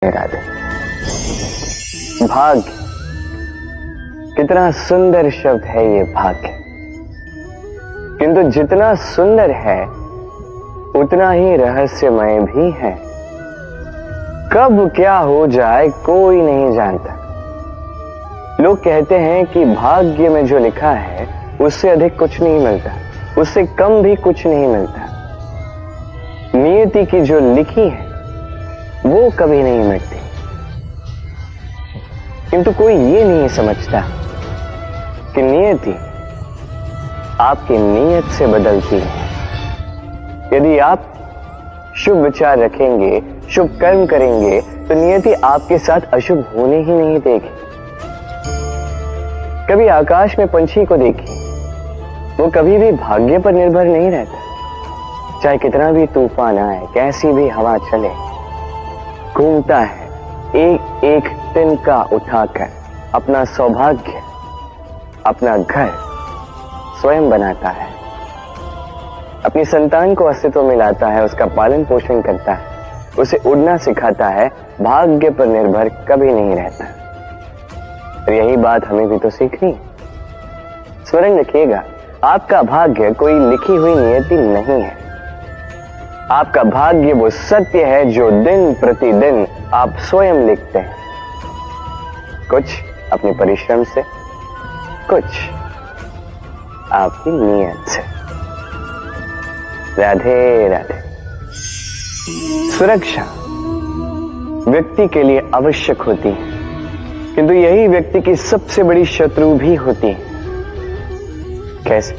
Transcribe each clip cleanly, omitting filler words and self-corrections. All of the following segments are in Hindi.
राधे। भाग्य, कितना सुंदर शब्द है ये भाग्य, किंतु जितना सुंदर है उतना ही रहस्यमय भी है। कब क्या हो जाए कोई नहीं जानता। लोग कहते हैं कि भाग्य में जो लिखा है उससे अधिक कुछ नहीं मिलता, उससे कम भी कुछ नहीं मिलता। नियति की जो लिखी है वो कभी नहीं मिटती, किंतु कोई ये नहीं समझता कि नियति आपकी नीयत से बदलती है। यदि आप शुभ विचार रखेंगे, शुभ कर्म करेंगे, तो नियति आपके साथ अशुभ होने ही नहीं देगी। कभी आकाश में पंछी को देखिए, वो कभी भी भाग्य पर निर्भर नहीं रहता। चाहे कितना भी तूफान आए, कैसी भी हवा चले, घूमता है एक एक तिनका उठाकर, अपना सौभाग्य, अपना घर स्वयं बनाता है, अपनी संतान को अस्तित्व में लाता है, उसका पालन पोषण करता है, उसे उड़ना सिखाता है, भाग्य पर निर्भर कभी नहीं रहता। और यही बात हमें भी तो सीखनी। स्मरण रखिएगा, आपका भाग्य कोई लिखी हुई नियति नहीं है। आपका भाग्य वो सत्य है जो दिन प्रतिदिन आप स्वयं लिखते हैं, कुछ अपने परिश्रम से, कुछ आपकी नियत से। राधे राधे। सुरक्षा व्यक्ति के लिए आवश्यक होती है, किंतु यही व्यक्ति की सबसे बड़ी शत्रु भी होती है। कैसे?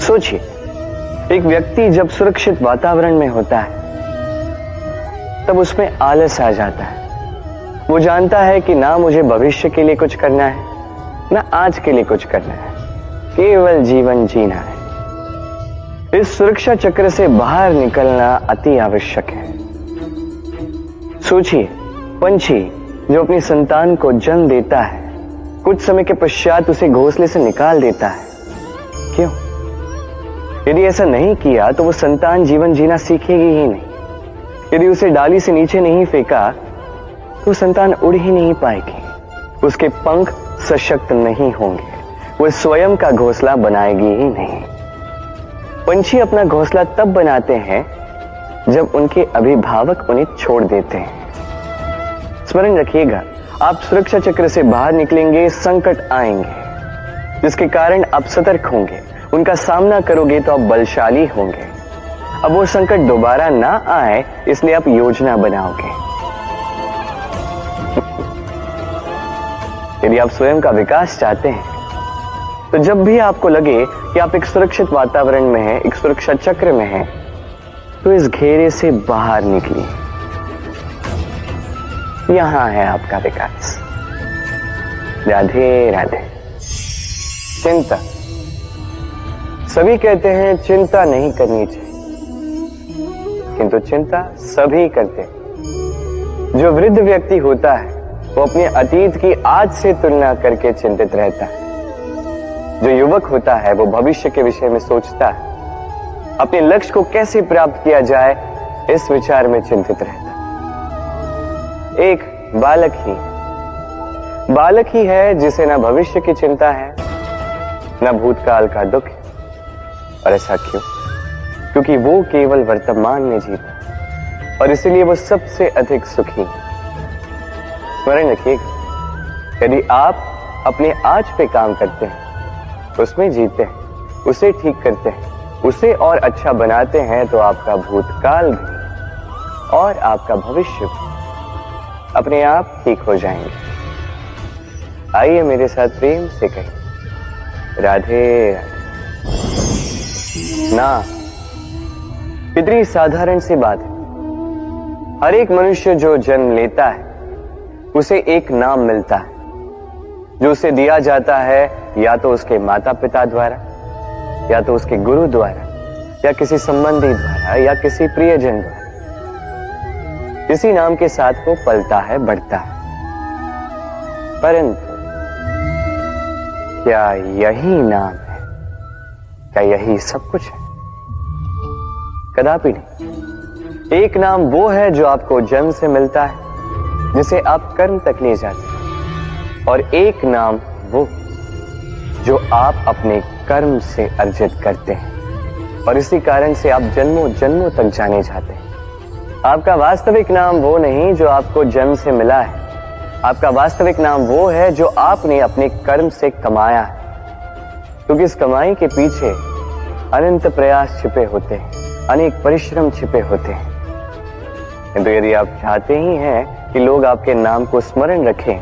सोचिए, एक व्यक्ति जब सुरक्षित वातावरण में होता है तब उसमें आलस आ जाता है। वो जानता है कि ना मुझे भविष्य के लिए कुछ करना है, ना आज के लिए कुछ करना है, केवल जीवन जीना है। इस सुरक्षा चक्र से बाहर निकलना अति आवश्यक है। सोचिए, पंछी जो अपनी संतान को जन्म देता है, कुछ समय के पश्चात उसे घोंसले से निकाल देता है। क्यों? यदि ऐसा नहीं किया तो वो संतान जीवन जीना सीखेगी ही नहीं। यदि उसे डाली से नीचे नहीं फेंका तो संतान उड़ ही नहीं पाएगी, उसके पंख सशक्त नहीं होंगे, वो स्वयं का घोंसला बनाएगी ही नहीं। पंछी अपना घोंसला तब बनाते हैं जब उनके अभिभावक उन्हें छोड़ देते हैं। स्मरण रखिएगा, आप सुरक्षा चक्र से बाहर निकलेंगे, संकट आएंगे जिसके कारण आप सतर्क होंगे, उनका सामना करोगे तो आप बलशाली होंगे। अब वो संकट दोबारा ना आए इसलिए आप योजना बनाओगे। यदि आप स्वयं का विकास चाहते हैं तो जब भी आपको लगे कि आप एक सुरक्षित वातावरण में हैं, एक सुरक्षा चक्र में हैं, तो इस घेरे से बाहर निकलिए। यहां है आपका विकास। राधे राधे। चिंता, सभी कहते हैं चिंता नहीं करनी चाहिए, किंतु चिंता सभी करते हैं। जो वृद्ध व्यक्ति होता है वो अपने अतीत की आज से तुलना करके चिंतित रहता है। जो युवक होता है वो भविष्य के विषय में सोचता है, अपने लक्ष्य को कैसे प्राप्त किया जाए इस विचार में चिंतित रहता है। एक बालक ही है जिसे न भविष्य की चिंता है, न भूतकाल का दुख है। और ऐसा क्यों? क्योंकि वो केवल वर्तमान में जीता और इसीलिए वो सबसे अधिक सुखी है। स्मरण रखिएगा, यदि आप अपने आज पे काम करते हैं, उसमें जीते हैं, उसे ठीक करते हैं, उसे और अच्छा बनाते हैं, तो आपका भूतकाल भी और आपका भविष्य भी अपने आप ठीक हो जाएंगे। आइए मेरे साथ प्रेम से कहें, राधे राधे। ना, कितनी साधारण सी बात है। हर एक मनुष्य जो जन्म लेता है उसे एक नाम मिलता है, जो उसे दिया जाता है या तो उसके माता पिता द्वारा, या तो उसके गुरु द्वारा, या किसी संबंधी द्वारा, या किसी प्रियजन द्वारा। इसी नाम के साथ वो पलता है, बढ़ता है। परंतु क्या यही नाम है? क्या यही सब कुछ है? कदापि नहीं। एक नाम वो है जो आपको जन्म से मिलता है, जिसे आप कर्म तक ले जाते हैं, और एक नाम वो जो आप अपने कर्म से अर्जित करते हैं, और इसी कारण से आप जन्मों जन्मों तक जाने जाते हैं। आपका वास्तविक नाम वो नहीं जो आपको जन्म से मिला है, आपका वास्तविक नाम वो है जो आपने अपने कर्म से कमाया है, क्योंकि इस कमाई के पीछे अनंत प्रयास छिपे होते हैं, अनेक परिश्रम छिपे होते हैं। किंतु यदि आप चाहते ही हैं कि लोग आपके नाम को स्मरण रखें,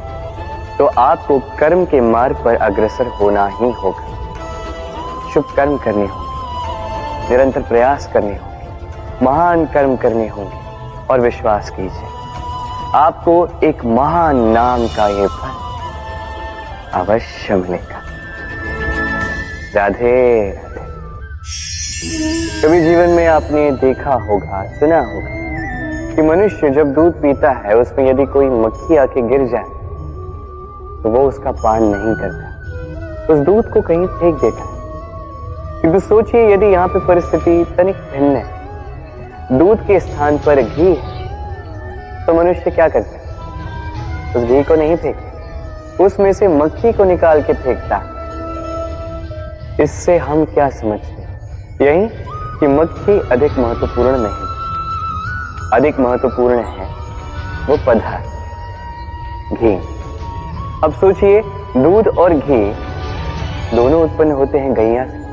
तो आपको कर्म के मार्ग पर अग्रसर होना ही होगा। शुभ कर्म करने होंगे, निरंतर प्रयास करने होंगे, महान कर्म करने होंगे, और विश्वास कीजिए आपको एक महान नाम का ये फल अवश्य मिलेगा। राधे राधे। कभी जीवन में आपने देखा होगा, सुना होगा कि मनुष्य जब दूध पीता है, उसमें यदि कोई मक्खी आके गिर जाए तो वो उसका पान नहीं करता, उस दूध को कहीं फेंक देता है। क्योंकि सोचिए, यदि यहाँ पे परिस्थिति तनिक भिन्न है, दूध के स्थान पर घी है, तो मनुष्य क्या करता है? उस घी को नहीं फेंकता, उसमें से मक्खी को निकाल के फेंकता। इससे हम क्या समझते हैं? यही कि मक्खी अधिक महत्वपूर्ण नहीं, अधिक महत्वपूर्ण है वो पदार्थ घी। अब सोचिए, दूध और घी दोनों उत्पन्न होते हैं गैया से,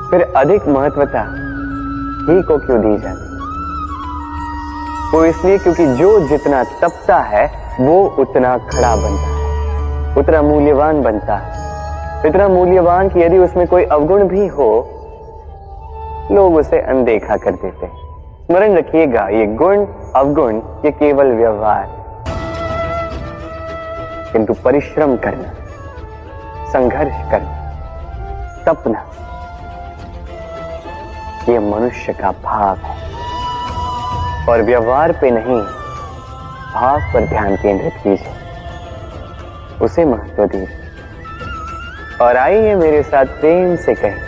फिर अधिक महत्वता घी को क्यों दी जाती? वो इसलिए क्योंकि जो जितना तपता है वो उतना खड़ा बनता है, उतना मूल्यवान बनता है, इतना मूल्यवान कि यदि उसमें कोई अवगुण भी हो, लोग उसे अनदेखा कर देते हैं। स्मरण रखिएगा, ये गुण अवगुण ये केवल व्यवहार, किंतु परिश्रम करना, संघर्ष करना, तपना, ये मनुष्य का भाव है। और व्यवहार पे नहीं, भाव पर ध्यान केंद्रित कीजिए, उसे महत्व दीजिए। और आइए मेरे साथ प्रेम से कहें,